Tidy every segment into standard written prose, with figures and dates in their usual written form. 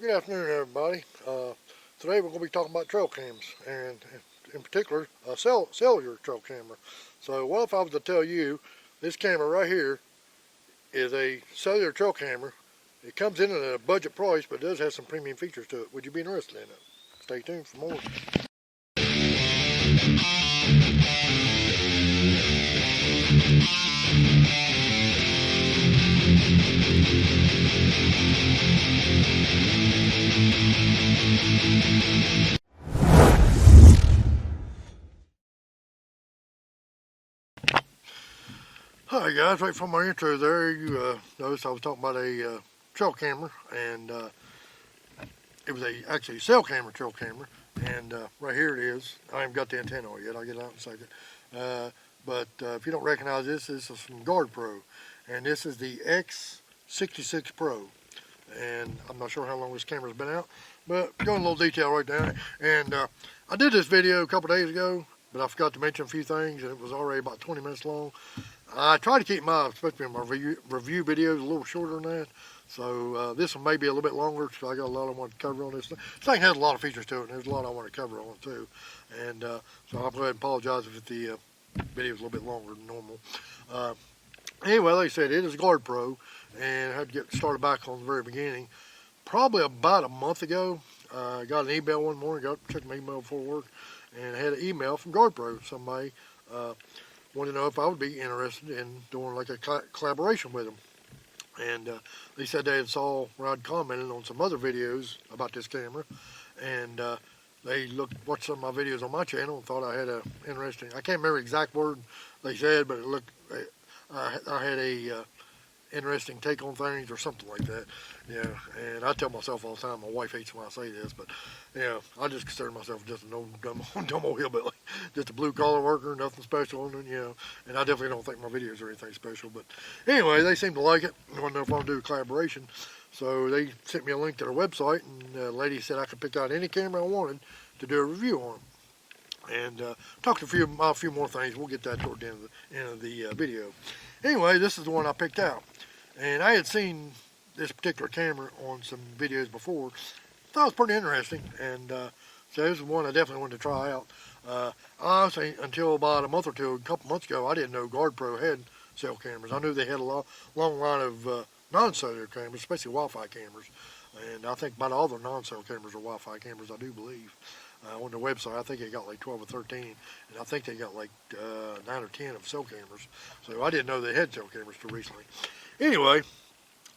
Good afternoon, everybody. Today we're going to be talking about trail cams, and in particular, a cellular trail camera. So what if I was to tell you, this camera right here is a cellular trail camera. It comes in at a budget price, but it does have some premium features to it. Would you be interested in it? Stay tuned for more. Hi guys, right from my intro there, you noticed I was talking about a trail camera, and it was actually a cell camera trail camera, and right here it is. I haven't got the antenna on yet, I'll get it out in a second. But if you don't recognize this is from Gardepro, and this is the X66 Pro, and I'm not sure how long this camera's been out, but going a little detail right there. And I did this video a couple days ago, but I forgot to mention a few things, and it was already about 20 minutes long. I try to keep my, especially my review videos, a little shorter than that. So this one may be a little bit longer, because I got a lot I want to cover on this thing. This thing has a lot of features to it, and there's a lot I want to cover on it too. And so I'll go ahead and apologize if the video is a little bit longer than normal. Anyway, like I said, it is Gardepro, and I had to get started back on the very beginning. Probably about a month ago, I got an email one morning, checked my email before work, and I had an email from Gardepro. Somebody wanted to know if I would be interested in doing like a collaboration with them. And they said they had saw where I'd commented on some other videos about this camera, and they watched some of my videos on my channel and thought I had a interesting, I can't remember the exact word they said, but it looked, I had a interesting take on things or something like that. Yeah, and I tell myself all the time, my wife hates when I say this, but yeah, I just consider myself just a dumb old hillbilly, just a blue collar worker, nothing special, and and I definitely don't think my videos are anything special. But anyway, they seem to like it. I want to know if I want to do a collaboration, so they sent me a link to their website, and the lady said I could pick out any camera I wanted to do a review on, and talk to a few more things. We'll get that toward the end of the video. Anyway, this is the one I picked out, and I had seen this particular camera on some videos before. Thought it was pretty interesting, and so this is one I definitely wanted to try out. Honestly, until about a couple months ago, I didn't know Gardepro had cell cameras. I knew they had a long line of non-cellular cameras, especially Wi-Fi cameras, and I think about all their non-cell cameras are Wi-Fi cameras, I do believe. On their website, I think they got like 12 or 13, and I think they got like 9 or 10 of cell cameras. So I didn't know they had cell cameras till recently. Anyway,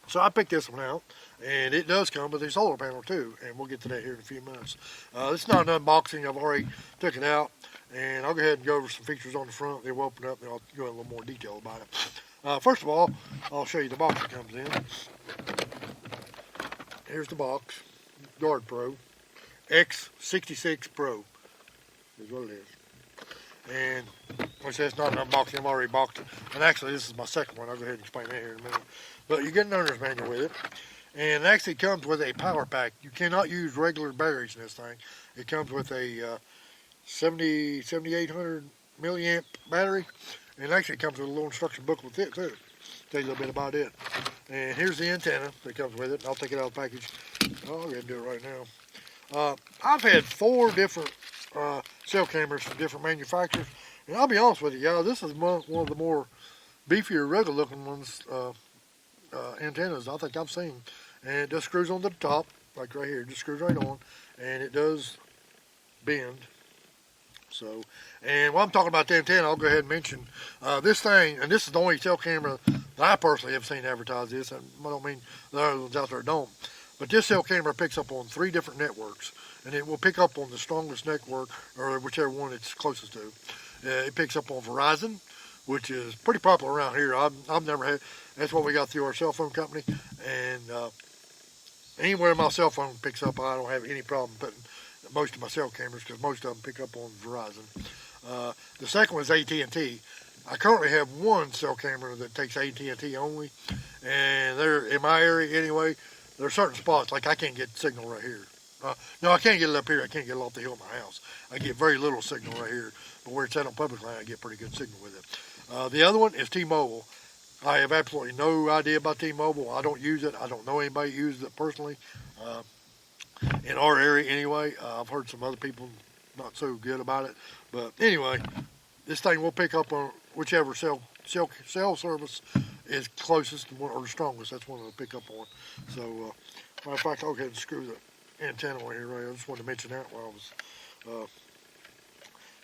so I picked this one out, and it does come with a solar panel too, and we'll get to that here in a few minutes. This is not an unboxing. I've already took it out, and I'll go ahead and go over some features on the front. Then we'll open it up, and I'll go into a little more detail about it. First of all, I'll show you the box it comes in. Here's the box, Gardepro. X66 Pro is what it is. And like I said, it's not an unboxing, I've already boxed it. And actually, this is my second one. I'll go ahead and explain that here in a minute. But you get an owner's manual with it. And it actually comes with a power pack. You cannot use regular batteries in this thing. It comes with a 7800 milliamp battery. And it actually comes with a little instruction booklet with it too. Tell you a little bit about it. And here's the antenna that comes with it. I'll take it out of the package. I'll go ahead and do it right now. I've had 4 different cell cameras from different manufacturers, and I'll be honest with you, y'all, this is one of the more beefier, rugged looking ones, antennas I think I've seen. And it just screws onto the top, like right here, it just screws right on, and it does bend. So, and while I'm talking about the antenna, I'll go ahead and mention this thing, and this is the only cell camera that I personally have seen advertise this, and I don't mean the other ones out there don't. But this cell camera picks up on 3 different networks, and it will pick up on the strongest network, or whichever one it's closest to. It picks up on Verizon, which is pretty popular around here. I've never had, that's what we got through our cell phone company, and anywhere my cell phone picks up, I don't have any problem putting most of my cell cameras, because most of them pick up on Verizon. The second one is AT&T. I currently have one cell camera that takes AT&T only, and they're in my area anyway. There are certain spots, like I can't get signal right here. No, I can't get it up here. I can't get it off the hill of my house. I get very little signal right here. But where it's at on public land, I get pretty good signal with it. The other one is T-Mobile. I have absolutely no idea about T-Mobile. I don't use it. I don't know anybody who uses it personally. in our area anyway. I've heard some other people not so good about it, but anyway, this thing will pick up on whichever cell service is closest or the strongest. That's one it'll pick up on. So, matter of fact, I'll go ahead and screw the antenna on here. Right? I just wanted to mention that while I was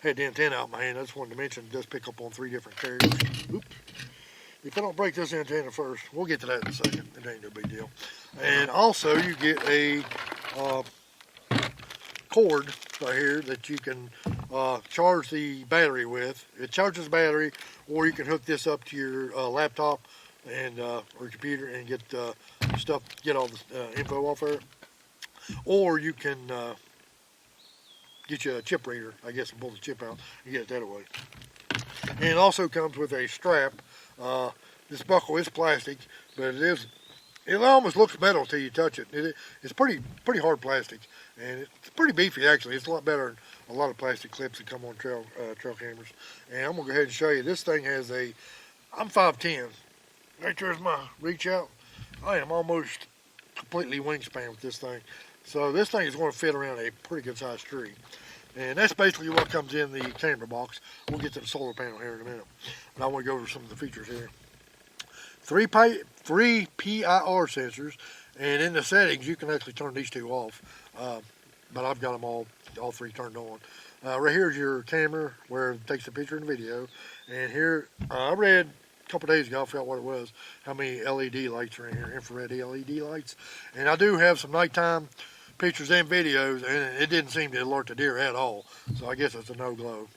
had the antenna out in my hand. I just wanted to mention it does pick up on 3 different carriers. Oops. If I don't break this antenna first, we'll get to that in a second. It ain't no big deal. And also, you get a cord right here that you can charge the battery with. It charges the battery, or you can hook this up to your laptop and or computer and get get all the info off there. Or you can get you a chip reader, I guess, and pull the chip out and get it that way. And it also comes with a strap. This buckle is plastic, but it almost looks metal till you touch it. It's pretty hard plastic, and it's pretty beefy actually. It's a lot better than a lot of plastic clips that come on trail cameras. And I'm gonna go ahead and show you. This thing has I'm 5'10". Right there's my reach out. I am almost completely wingspan with this thing. So this thing is going to fit around a pretty good sized tree. And that's basically what comes in the camera box. We'll get to the solar panel here in a minute. But I want to go over some of the features here. 3 PIR sensors, and in the settings you can actually turn these 2 off. But I've got them all 3 turned on. Right here is your camera where it takes the picture and video. And here, I read a couple days ago, I forgot what it was, how many LED lights are in here, infrared LED lights. And I do have some nighttime pictures and videos, and it didn't seem to alert the deer at all. So I guess it's a no glow.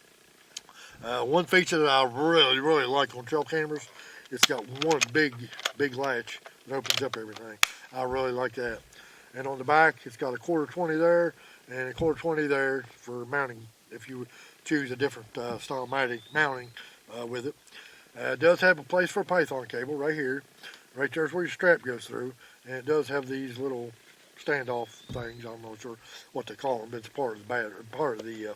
One feature that I really like on trail cameras, it's got one big latch that opens up everything. I really like that. And on the back, it's got a 1/4 there and a 1/4 there for mounting if you choose a different style mounting with it. It does have a place for a Python cable right here. Right there's where your strap goes through, and it does have these little standoff things. I'm not sure what they call them, but it's part of the battery, part of the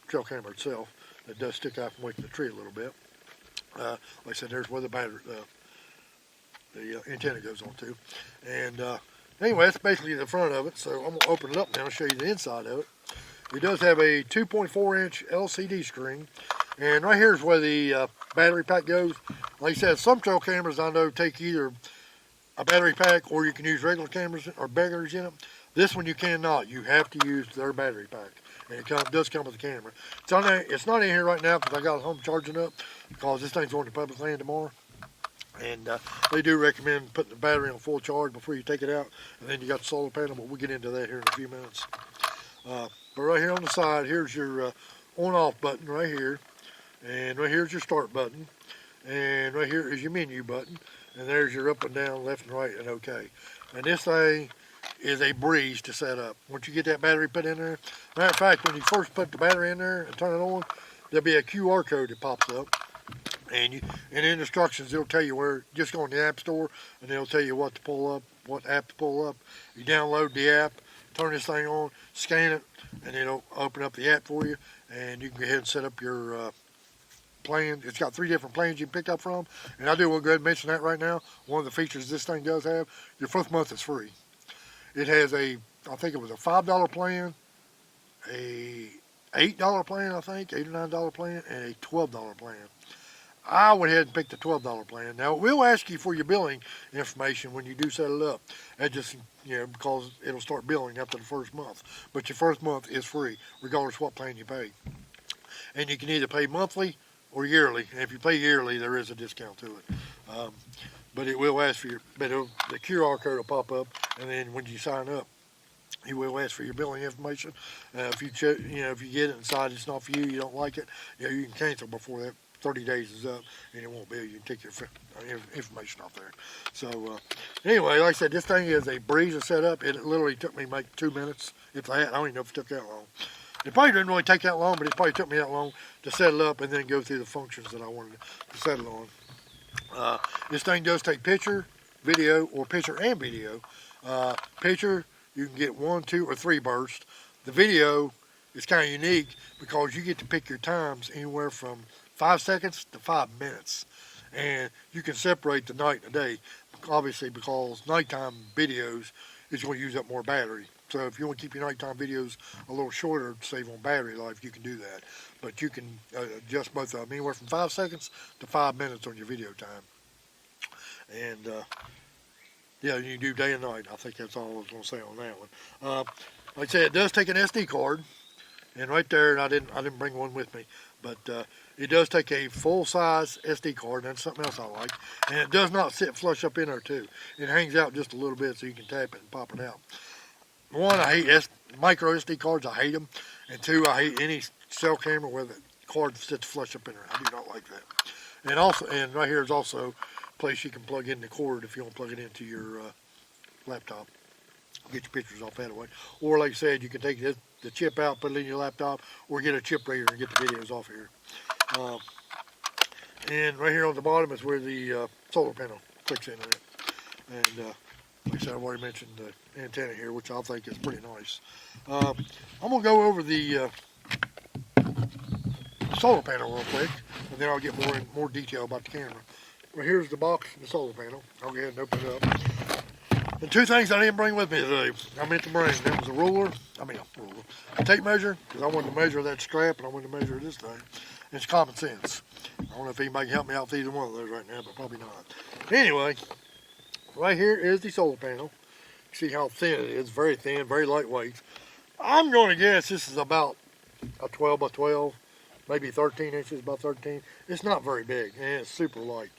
trail camera itself. That does stick out from away from the tree a little bit. Like I said, there's where the battery, the antenna goes on to. And anyway, that's basically the front of it. So I'm gonna open it up now and show you the inside of it. It does have a 2.4-inch LCD screen. And right here is where the battery pack goes. Like I said, some trail cameras I know take either a battery pack or you can use regular cameras or batteries in them. This one you cannot. You have to use their battery pack. And it does come with the camera. It's not in here right now because I got it home charging up because this thing's going to public land tomorrow. And they do recommend putting the battery on full charge before you take it out. And then you got the solar panel, but we'll get into that here in a few minutes. But right here on the side, here's your on-off button right here. And right here's your start button. And right here is your menu button. And there's your up and down, left and right, and OK. And this thing is a breeze to set up. Once you get that battery put in there, matter of fact, when you first put the battery in there and turn it on, there'll be a QR code that pops up. And in instructions, it'll tell you where, just go in the app store, and it'll tell you what to pull up, what app to pull up. You download the app, turn this thing on, scan it, and it'll open up the app for you, and you can go ahead and set up your plan. It's got 3 different plans you can pick up from, and I do want to go ahead and mention that right now. One of the features this thing does have, your first month is free. It has I think it was a $5 plan, a $8 plan, I think, $8 or $9 plan, and a $12 plan. I went ahead and picked the $12 plan. Now, it will ask you for your billing information when you do set it up. That just, because it'll start billing after the first month. But your first month is free, regardless of what plan you pay. And you can either pay monthly or yearly. And if you pay yearly, there is a discount to it. But it will ask for the QR code will pop up, and then when you sign up, it will ask for your billing information. If you if you get it and decide it's not for you, you don't like it, you can cancel before that 30 days is up, and it won't bill you. You can take your information off there. So anyway, like I said, this thing is a breeze to set up. It literally took me like 2 minutes, if that. I don't even know if it took that long. It probably didn't really take that long, but it probably took me that long to set it up and then go through the functions that I wanted to set it on. This thing does take picture, video, or picture and video. Picture, you can get 1, 2, or 3 bursts. The video is kind of unique because you get to pick your times anywhere from 5 seconds to 5 minutes. And you can separate the night and the day, obviously, because nighttime videos it's going to use up more battery. So if you want to keep your nighttime videos a little shorter to save on battery life, you can do that. But you can adjust both of them, anywhere from 5 seconds to 5 minutes on your video time. And yeah, you do day and night. I think that's all I was going to say on that one. Like I said, it does take an SD card. And right there, and I didn't bring one with me, but it does take a full-size SD card, and that's something else I like. And it does not sit flush up in there, too. It hangs out just a little bit so you can tap it and pop it out. One, I hate micro SD cards. I hate them. And two, I hate any cell camera where the card sits flush up in there. I do not like that. And right here is also a place you can plug in the cord if you want to plug it into your laptop. Get your pictures off that way. Or like I said, you can take the chip out, put it in your laptop, or get a chip reader and get the videos off here. And right here on the bottom is where the solar panel clicks into it. And like I said, I've already mentioned the antenna here, which I think is pretty nice. I'm going to go over the solar panel real quick, and then I'll get more detail about the camera. Right here's the box and the solar panel. I'll go ahead and open it up. And two things I didn't bring with me today. I meant to bring. That was a tape measure, because I wanted to measure that strap and I wanted to measure this thing. And it's common sense. I don't know if anybody can help me out with either one of those right now, but probably not. Anyway, right here is the solar panel. You see how thin it is, very thin, very lightweight. I'm going to guess this is about a 12 by 12, maybe 13 inches by 13. It's not very big, and it's super light.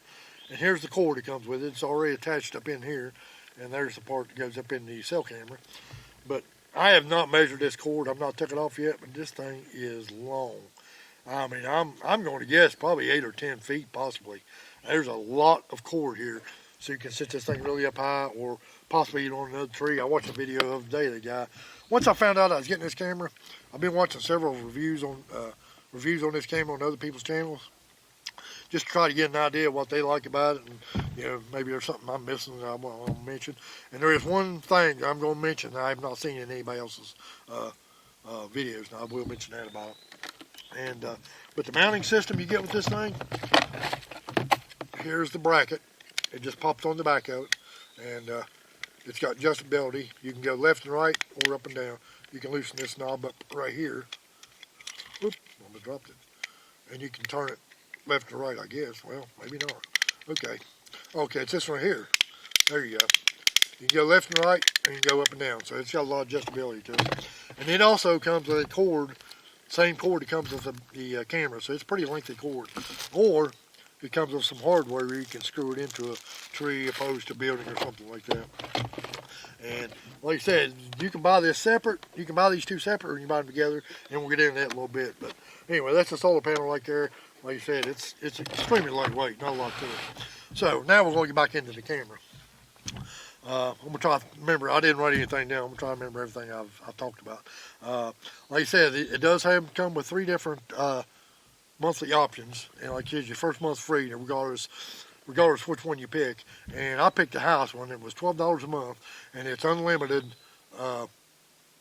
And here's the cord that comes with it. It's already attached up in here. And there's the part that goes up in the cell camera. But I have not measured this cord. I've not took it off yet, but this thing is long. I mean, I'm going to guess probably 8 or 10 feet possibly. There's a lot of cord here, so you can sit this thing really up high or possibly even on another tree. I watched a video the other day of the guy. Once I found out I was getting this camera, I've been watching several reviews on this camera on other people's channels, just to try to get an idea of what they like about it, and maybe there's something I'm missing that I want to mention. And there is one thing I'm going to mention that I have not seen in anybody else's videos, and I will mention that about it. And with the mounting system you get with this thing, here's the bracket. It just pops on the back of it, and it's got adjustability. You can go left and right or up and down. You can loosen this knob up right here. Oops, almost dropped it. And you can turn it left or right, I guess. Well, maybe not. Okay, it's this one here. There you go. You can go left and right, and you can go up and down. So it's got a lot of adjustability to it. And it also comes with a cord, same cord that comes with the camera. So it's a pretty lengthy cord. Or it comes with some hardware where you can screw it into a tree, opposed to a building or something like that. And like I said, you can buy this separate. You can buy these two separate, or you can buy them together, and we'll get into that in a little bit. But anyway, that's the solar panel right there. Like I said, it's extremely lightweight, not a lot to it. So now we're going to get back into the camera. I'm going to try to remember, I didn't write anything down. I'm going to try to remember everything I've talked about. Like I said, it does come with 3 different monthly options. And like I said, your first month's free, regardless which one you pick. And I picked the house one. It was $12 a month, and it's unlimited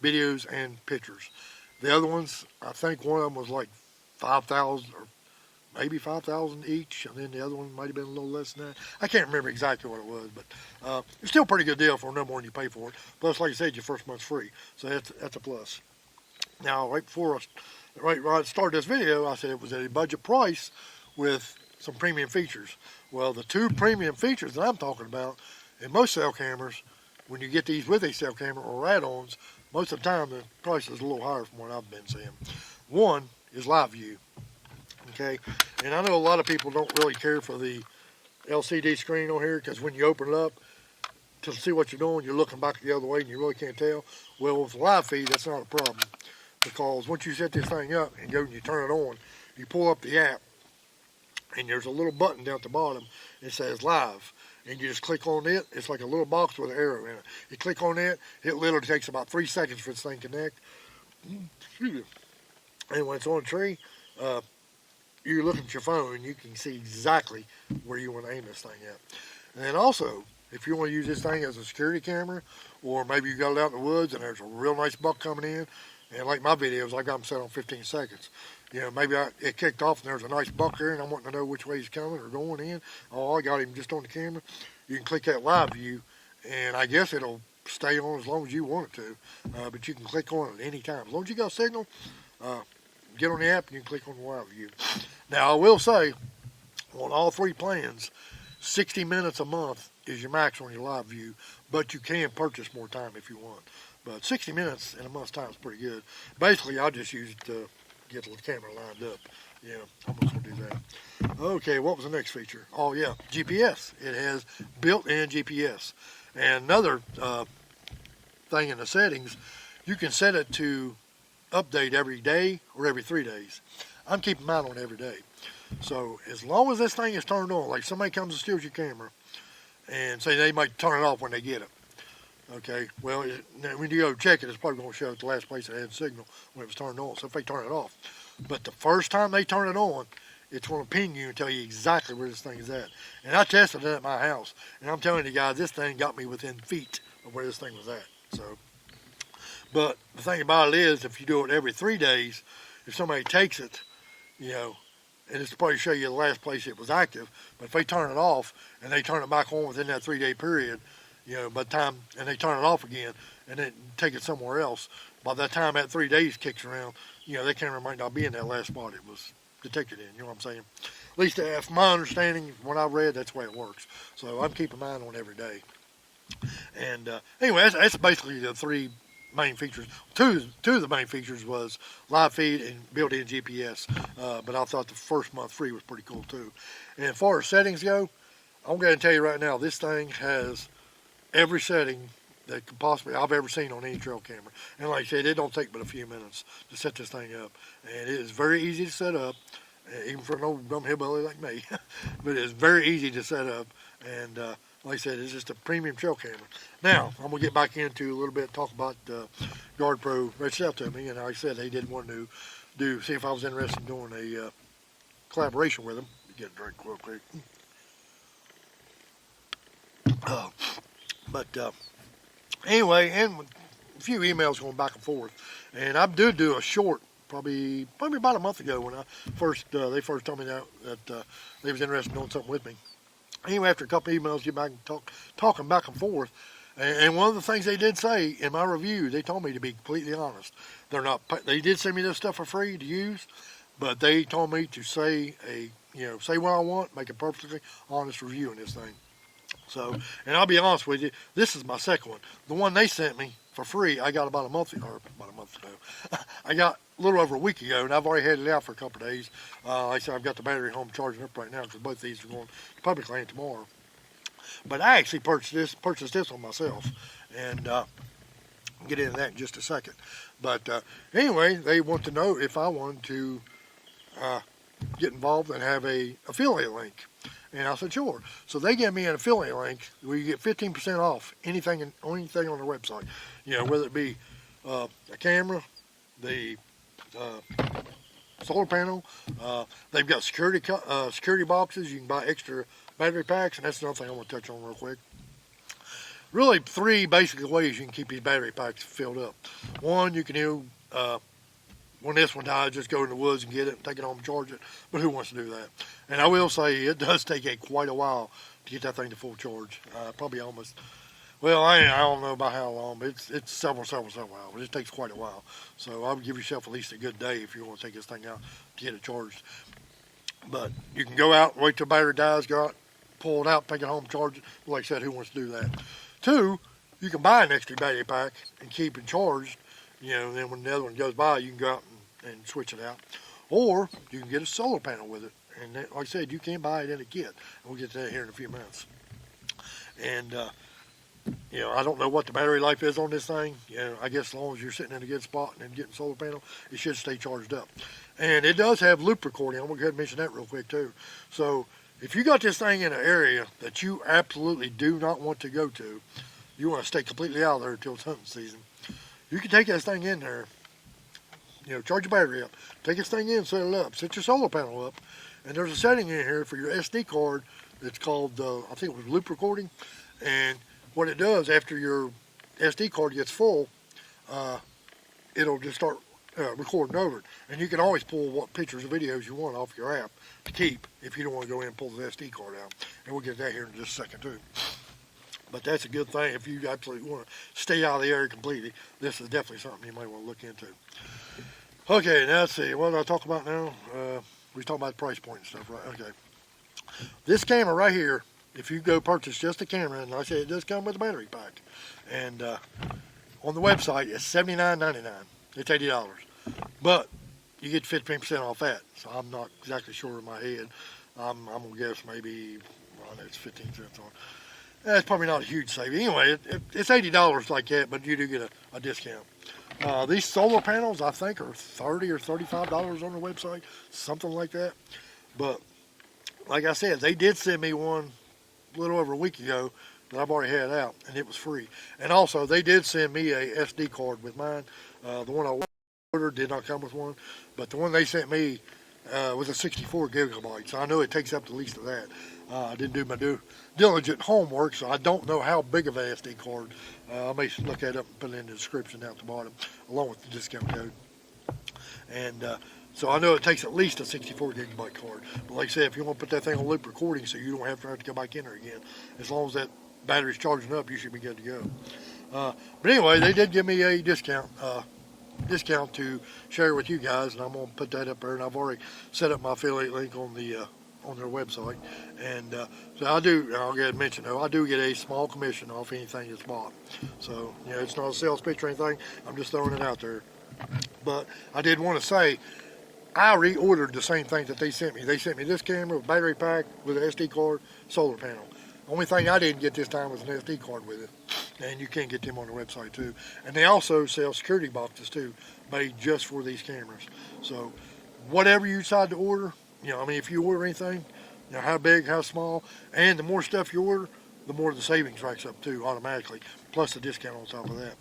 videos and pictures. The other ones, I think one of them was like 5,000 or maybe 5,000 each, and then the other one might have been a little less than that. I can't remember exactly what it was, but it's still a pretty good deal for no more than you pay for it. Plus, like I said, your first month's free, so that's a plus. Now, right when I started this video, I said it was at a budget price with some premium features. Well, the 2 premium features that I'm talking about in most cell cameras, when you get these with a cell camera or add-ons, most of the time the price is a little higher from what I've been seeing. One is live view. Okay, and I know a lot of people don't really care for the LCD screen on here, because when you open it up to see what you're doing, you're looking back the other way and you really can't tell. Well, with the live feed, that's not a problem, because once you set this thing up and go and you turn it on, you pull up the app and there's a little button down at the bottom. It says live, and you just click on it. It's like a little box with an arrow in it. You click on it, it literally takes about 3 seconds for this thing to connect. And when it's on a tree, you look at your phone and you can see exactly where you want to aim this thing at. And then also, if you want to use this thing as a security camera, or maybe you got it out in the woods and there's a real nice buck coming in, and like my videos, I got them set on 15 seconds. Maybe it kicked off and there's a nice buck there and I'm wanting to know which way he's coming or going in. Oh, I got him just on the camera. You can click that live view, and I guess it'll stay on as long as you want it to, but you can click on it at any time. As long as you got a signal, get on the app and you can click on the live view. Now, I will say, on all 3 plans, 60 minutes a month is your max on your live view, but you can purchase more time if you want. But 60 minutes in a month's time is pretty good. Basically, I just use it to get the camera lined up. Yeah, I'm just going to do that. Okay, what was the next feature? Oh, yeah, GPS. It has built-in GPS. And another thing in the settings, you can set it to update every day or every 3 days. I'm keeping mine on every day. So as long as this thing is turned on, like somebody comes and steals your camera and say they might turn it off when they get it. Okay, well, when you go check it, it's probably going to show at the last place it had signal when it was turned on. So if they turn it off. But the first time they turn it on, it's going to ping you and tell you exactly where this thing is at. And I tested it at my house. And I'm telling you guys, this thing got me within feet of where this thing was at. So, but the thing about it is, if you do it every 3 days, if somebody takes it, you know, and it's probably show you the last place it was active. But if they turn it off and they turn it back on within that 3-day period, you know, by the time, and they turn it off again and then take it somewhere else, by the time that 3 days kicks around, you know, that camera might not be in that last spot it was detected in, you know what I'm saying? At least from my understanding, what I read, that's the way it works. So I'm keeping mine on every day. And anyway, that's basically the 3 main features. Two of the main features was live feed and built-in GPS, but I thought the first month free was pretty cool too. And as far as settings go, I'm going to tell you right now, this thing has every setting that could possibly I've ever seen on any trail camera. And like I said, it don't take but a few minutes to set this thing up. And it is very easy to set up, even for an old dumb hillbilly like me. But it's very easy to set up. And like I said, it's just a premium trail camera. Now, I'm going to get back into a little bit, talk about Gardepro reached out to me. And like I said, they did want to see if I was interested in doing a collaboration with them. Get a drink real quick. Anyway, and a few emails going back and forth, and I did do a short, probably about a month ago when they first told me that they was interested in doing something with me. Anyway, after a couple of emails, get back and talking back and forth, and one of the things they did say in my review, they told me to be completely honest. They did send me this stuff for free to use, but they told me to say what I want, make a perfectly honest review on this thing. So, and I'll be honest with you, this is my second one. The one they sent me for free, I got about a month ago. I got a little over a week ago, and I've already had it out for a couple of days. Like I said, I've got the battery home charging up right now because both of these are going to public land tomorrow. But I actually purchased this on myself, and I'll get into that in just a second. But anyway, they want to know if I wanted to get involved and have a affiliate link. And I said, sure. So they gave me an affiliate link where you get 15% off anything on their website. You know, whether it be a camera, the solar panel. They've got security boxes. You can buy extra battery packs, and that's another thing I want to touch on real quick. Really, 3 basic ways you can keep these battery packs filled up. One, you can do when this one dies, just go in the woods and get it and take it home and charge it. But who wants to do that? And I will say it does take quite a while to get that thing to full charge. Probably almost, well, I don't know about how long, but it's several hours. It takes quite a while. So I would give yourself at least a good day if you want to take this thing out to get it charged. But you can go out, wait till the battery dies, go out, pull it out, take it home, charge it. Like I said, who wants to do that? 2, you can buy an extra battery pack and keep it charged. You know, and then when the other one goes by, you can go out and switch it out. Or you can get a solar panel with it. And like I said, you can buy it in a kit. And we'll get to that here in a few minutes. And, you know, I don't know what the battery life is on this thing. You know, I guess as long as you're sitting in a good spot and getting solar panel, it should stay charged up. And it does have loop recording. I'm going to go ahead and mention that real quick too. So if you got this thing in an area that you absolutely do not want to go to, you want to stay completely out of there until it's hunting season, you can take this thing in there, you know, charge your battery up, take this thing in, set it up, set your solar panel up, and there's a setting in here for your SD card that's called, I think it was loop recording, and what it does after your SD card gets full, it'll just start recording over it, and you can always pull what pictures or videos you want off your app to keep if you don't want to go in and pull the SD card out, and we'll get that here in just a second too. But that's a good thing if you absolutely want to stay out of the area completely. This is definitely something you might want to look into. Okay, now let's see. What did I talk about now? We talked about price point and stuff, right? Okay. This camera right here, if you go purchase just the camera, and like I said, it does come with a battery pack. And on the website, it's $79.99. It's $80. But you get 15% off that. So I'm not exactly sure in my head. I'm going to guess maybe, well, it's 15 cents on. That's probably not a huge saving. Anyway, it's $80 like that, but you do get a discount. These solar panels, I think, are $30 or $35 on the website, something like that. But like I said, they did send me one a little over a week ago that I've already had out, and it was free. And also, they did send me a SD card with mine. The one I ordered did not come with one, but the one they sent me was a 64 gigabytes. So I know it takes up the least of that. I didn't do my diligent homework, so I don't know how big of an SD card. I may look that up and put it in the description down at the bottom, along with the discount code. And so I know it takes at least a 64 gigabyte card. But like I said, if you want to put that thing on loop recording so you don't have to go back in there again, as long as that battery's charging up, you should be good to go. But anyway, they did give me a discount to share with you guys, and I'm going to put that up there. And I've already set up my affiliate link on their website. And so I'll go ahead and mention, though, I do get a small commission off anything that's bought. So, you know, it's not a sales pitch or anything. I'm just throwing it out there. But I did want to say, I reordered the same thing that they sent me. They sent me this camera with battery pack, with an SD card, solar panel. Only thing I didn't get this time was an SD card with it. And you can get them on the website too. And they also sell security boxes too, made just for these cameras. So whatever you decide to order, you know, I mean, if you order anything, you know, how big, how small, and the more stuff you order, the more the savings racks up too automatically, plus the discount on top of that.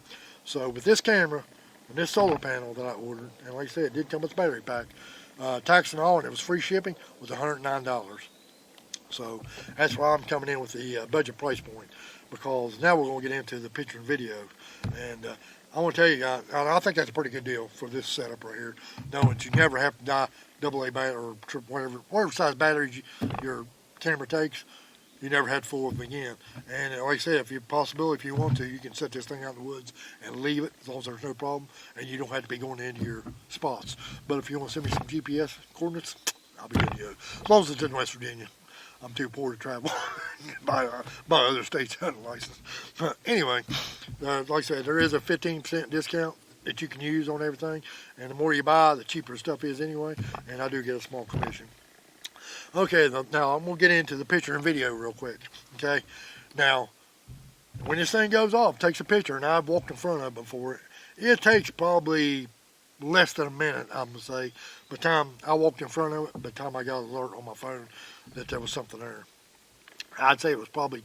So with this camera and this solar panel that I ordered, and like I said, it did come with a battery pack, tax and all, and it was free shipping, was $109. So that's why I'm coming in with the budget price point, because now we're going to get into the picture and video. And I want to tell you guys, I think that's a pretty good deal for this setup right here, knowing that you never have to buy AA battery or whatever size batteries your camera takes. You never had full of them again. And like I said, if you want to, you can set this thing out in the woods and leave it as long as there's no problem, and you don't have to be going into your spots. But if you want to send me some GPS coordinates, I'll be good to go. As long as it's in West Virginia. I'm too poor to travel by other states hunting license. But anyway, like I said, there is a 15% discount that you can use on everything. And the more you buy, the cheaper stuff is anyway. And I do get a small commission. Okay, now I'm going to get into the picture and video real quick. Okay, now when this thing goes off, it takes a picture, and I've walked in front of it before. It takes probably less than a minute, I'm going to say, by the time I walked in front of it, by the time I got an alert on my phone that there was something there. I'd say it was probably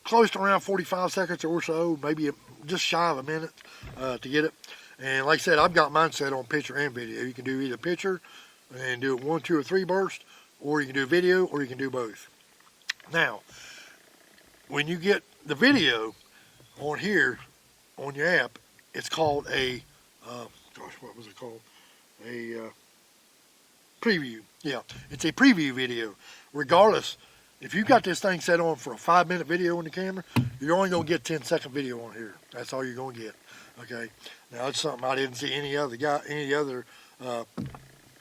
close to around 45 seconds or so, maybe just shy of a minute to get it. And like I said, I've got mine set on picture and video. You can do either picture and do it 1, 2, or 3 bursts, or you can do video, or you can do both. Now, when you get the video on here, on your app, it's called a, what was it called? A preview. Yeah, it's a preview video. Regardless, if you got this thing set on for a 5-minute video on the camera, you're only going to get 10-second video on here. That's all you're going to get. Okay. Now, it's something I didn't see any other.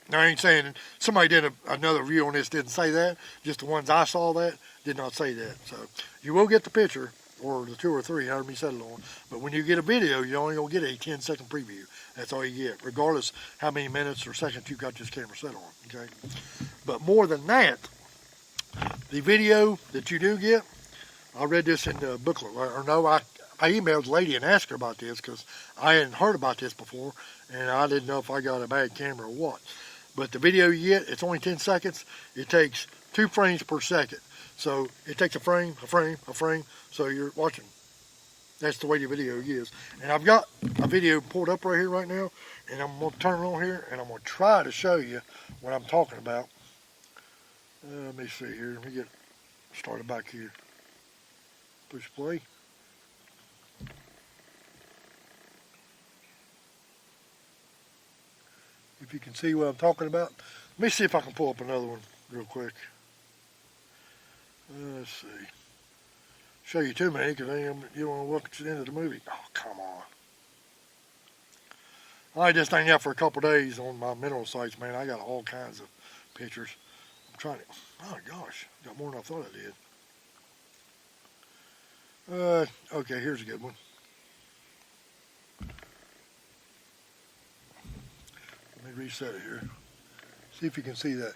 Now, I ain't saying somebody did another review on this didn't say that. Just the ones I saw that did not say that. So you will get the picture, or the 2 or 3, however you set it on. But when you get a video, you're only going to get a 10-second preview. That's all you get, regardless how many minutes or seconds you got this camera set on. Okay. But more than that, the video that you do get, I read this in the booklet, or no, I emailed the lady and asked her about this because I hadn't heard about this before, and I didn't know if I got a bad camera or what. But the video you get, it's only 10 seconds. It takes 2 frames per second. So it takes a frame, so you're watching. That's the way the video is. And I've got a video pulled up right here right now, and I'm going to turn it on here, and I'm going to try to show you what I'm talking about. Let me see here. Let me get started back here. Push play. If you can see what I'm talking about. Let me see if I can pull up another one real quick. Let's see. show you too many because you don't want to watch the end of the movie. Oh, come on. I had this thing out for a couple days on my mineral sites, man. I got all kinds of pictures. I'm trying to, oh gosh, got more than I thought I did. Okay, here's a good one. Let me reset it here. See if you can see that.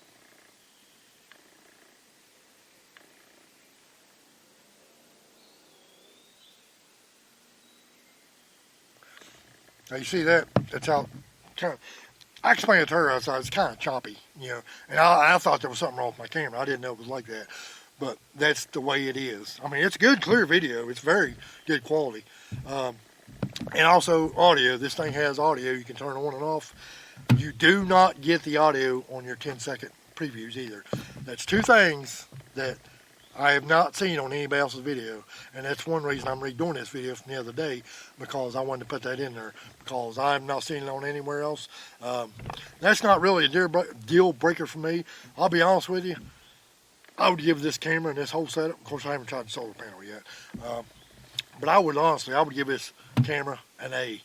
Now you see that? That's how kind of, I explained it to her. I thought it's kind of choppy, and I thought there was something wrong with my camera. I didn't know it was like that, but that's the way it is. I mean, it's good, clear video. It's very good quality, and also audio. This thing has audio. You can turn on and off. You do not get the audio on your 10-second previews either. That's two things that I have not seen on anybody else's video, and that's one reason I'm redoing this video from the other day, because I wanted to put that in there, because I've not seen it on anywhere else. That's not really a deal breaker for me. I'll be honest with you, I would give this camera and this whole setup, of course I haven't tried the solar panel yet, but I would give this camera an A.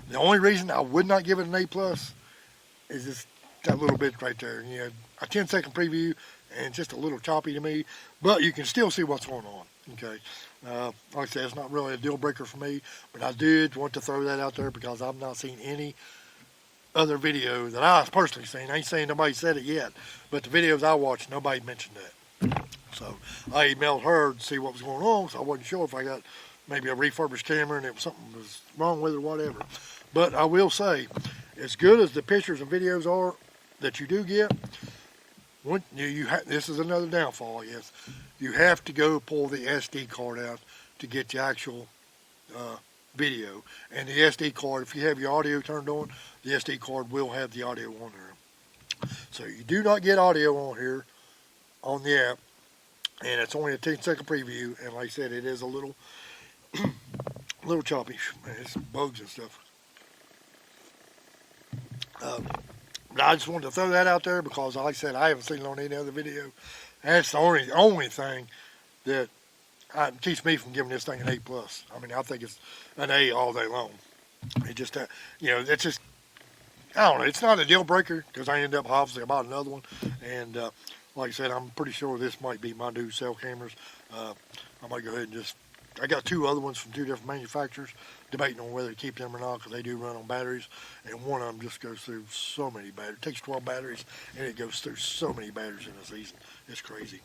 The only reason I would not give it an A+ is just that little bit right there. A 10-second preview, and it's just a little choppy to me, but you can still see what's going on. Okay, like I said, it's not really a deal breaker for me, but I did want to throw that out there because I've not seen any other video that I've personally seen. I ain't saying nobody said it yet, but the videos I watched, nobody mentioned that. So I emailed her to see what was going on, so I wasn't sure if I got maybe a refurbished camera and something was wrong with it or whatever. But I will say, as good as the pictures and videos are that you do get, this is another downfall, I guess. You have to go pull the SD card out to get the actual video. And the SD card, if you have your audio turned on, the SD card will have the audio on there. So you do not get audio on here on the app, and it's only a 10-second preview. And like I said, it is a little choppy. Man, it's bugs and stuff. But I just wanted to throw that out there because, like I said, I haven't seen it on any other video. That's the only thing that keeps me from giving this thing an A+. I mean, I think it's an A all day long. It just, it's just, I don't know. It's not a deal breaker because I ended up obviously about another one. And like I said, I'm pretty sure this might be my new cell cameras. I might go ahead and I got two other ones from two different manufacturers, debating on whether to keep them or not because they do run on batteries, and one of them just goes through so many batteries. It takes 12 batteries, and it goes through so many batteries in a season. It's crazy.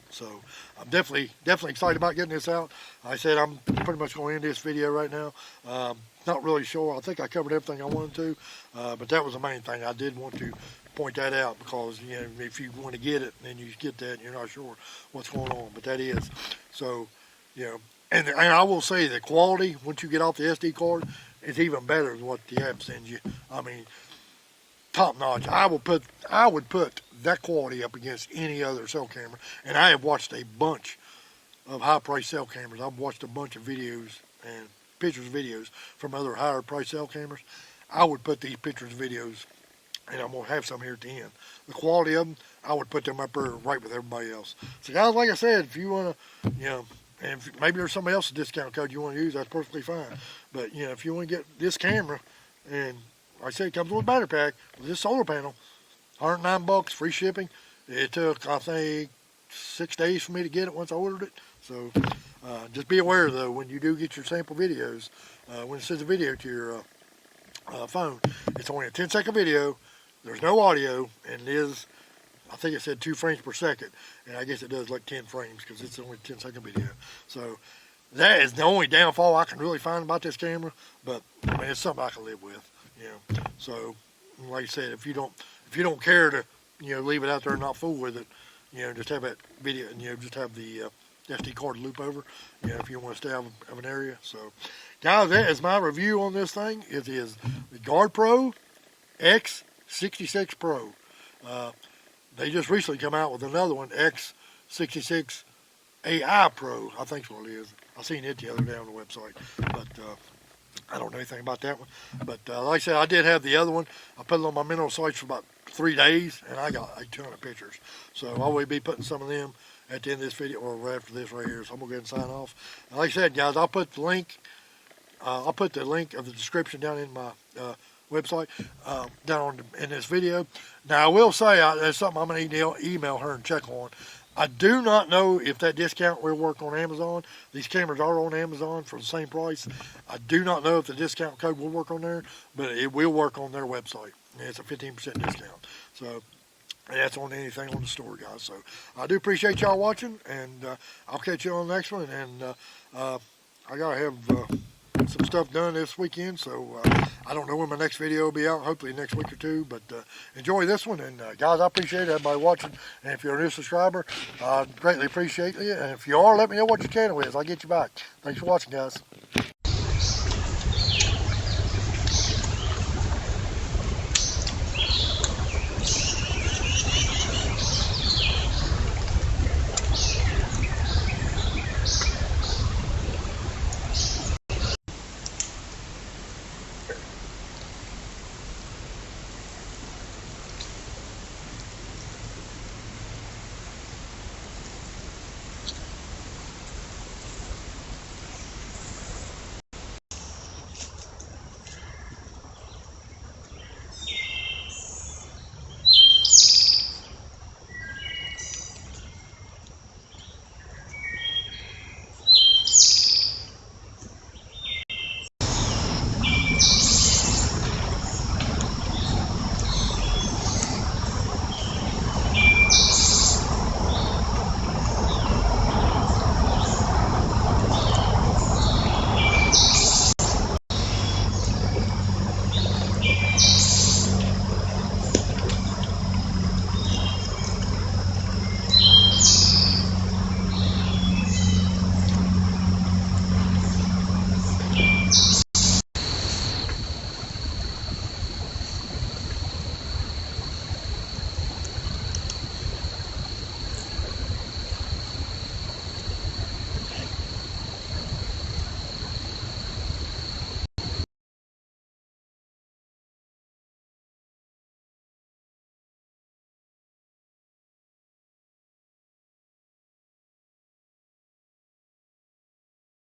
So I'm definitely excited about getting this out. Like I said, I'm pretty much going to end this video right now. Not really sure. I think I covered everything I wanted to, but that was the main thing. I did want to point that out because, if you want to get it, then you get that, and you're not sure what's going on, but that is. So, and I will say the quality, once you get off the SD card, is even better than what the app sends you. I mean, top notch. I would put that quality up against any other cell camera. And I have watched a bunch of high-priced cell cameras. I've watched a bunch of videos and pictures and videos from other higher-priced cell cameras. I would put these pictures and videos, and I'm going to have some here at the end. The quality of them, I would put them up there right with everybody else. So guys, like I said, if you want to, and maybe there's somebody else's discount code you want to use, that's perfectly fine. But, if you want to get this camera, and like I said, it comes with a battery pack, with this solar panel, $109, free shipping. It took, I think, 6 days for me to get it once I ordered it. So, just be aware, though, when you do get your sample videos, when it sends a video to your phone, it's only a 10-second video. There's no audio, and it is, I think it said 2 frames per second, and I guess it does like 10 frames because it's only a 10-second video. So that is the only downfall I can really find about this camera, but I mean, it's something I can live with. So like I said, if you don't care to leave it out there and not fool with it, just have that video and just have the SD card loop over, if you want to stay out of an area. So guys, that is my review on this thing. It is the Gardepro X66 Pro. They just recently come out with another one, X66 AI Pro, I think is what it is. I seen it the other day on the website, but I don't know anything about that one. But like I said, I did have the other one. I put it on my mineral sites for about 3 days, and I got a ton of pictures. So I will be putting some of them at the end of this video, or right after this right here. So I'm gonna go ahead and sign off. And like I said, guys, I'll put the link. I'll put the link of the description down in my website, in this video. Now I will say there's something I'm gonna email her and check on. I do not know if that discount will work on Amazon. These cameras are on Amazon for the same price. I do not know if the discount code will work on there, but it will work on their website. And it's a 15% discount. So that's on anything on the store, guys. So I do appreciate y'all watching, and I'll catch you on the next one. And I gotta have some stuff done this weekend, so I don't know when my next video will be out. Hopefully next week or two, but enjoy this one. And guys, I appreciate everybody watching. And if you're a new subscriber, I greatly appreciate you. And if you are, let me know what your channel is. I'll get you back. Thanks for watching, guys.